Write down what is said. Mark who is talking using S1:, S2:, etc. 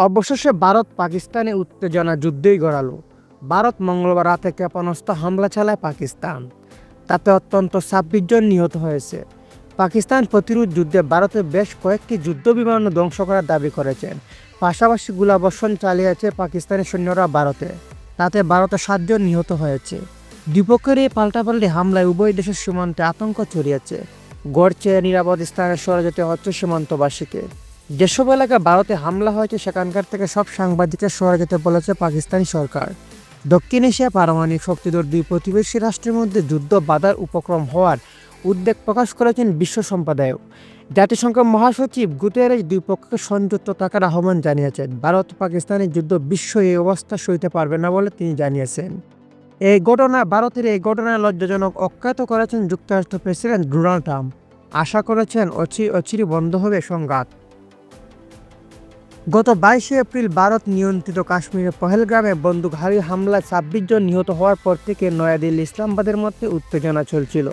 S1: অবশেষে ভারত পাকিস্তানে উত্তেজনা যুদ্ধই গড়ালো। ভারত মঙ্গলবার রাতে ক্ষেপণাস্ত্র হামলা চালায় পাকিস্তান। তাতে অত্যন্ত ২৬ জন নিহত হয়েছে। পাকিস্তান প্রতিরোধ যুদ্ধে ভারতের বেশ কয়েকটি যুদ্ধবিমান ধ্বংস করার দাবি করেছেন। পাশাপাশি গোলাবর্ষণ চালিয়েছে পাকিস্তানি সৈন্যরা ভারতে। তাতে ভারতে ৭ জন নিহত হয়েছে। দুপক্ষের এই পাল্টাপাল্টি হামলায় উভয় দেশের সীমান্তে আতঙ্ক ছড়িয়েছে। গড়ছে নিরাপদ স্থানে সরে যেতে হচ্ছে সীমান্তবাসীকে। যেসব এলাকায় ভারতে হামলা হয়েছে সেখানকার থেকে সব সাংবাদিকদের সরে যেতে বলেছে পাকিস্তানি সরকার। দক্ষিণ এশিয়া পারমাণবিক শক্তিধর দুই প্রতিবেশী রাষ্ট্রের মধ্যে যুদ্ধ বাধার উপক্রম হওয়ার উদ্বেগ প্রকাশ করেছেন বিশ্ব সম্প্রদায়ও। জাতিসংঘের মহাসচিব গুতেরেস দুই পক্ষকে সংযুক্ত থাকার আহ্বান জানিয়েছেন। ভারত পাকিস্তানের যুদ্ধ বিশ্ব এই অবস্থা সইতে পারবে না বলে তিনি জানিয়েছেন। ভারতের এই ঘটনায় লজ্জাজনক আখ্যায়িত করেছেন যুক্তরাষ্ট্র প্রেসিডেন্ট ডোনাল্ড ট্রাম্প। আশা করেছেন অচিরে বন্ধ হবে সংঘাত। গত ২২শে এপ্রিল ভারত নিয়ন্ত্রিত কাশ্মীরের পহেলগ্রামে বন্দুকধারী হামলায় ২৬ জন নিহত হওয়ার পর থেকে নয়াদিল্লি ইসলামাবাদের মধ্যে উত্তেজনা চলছিল।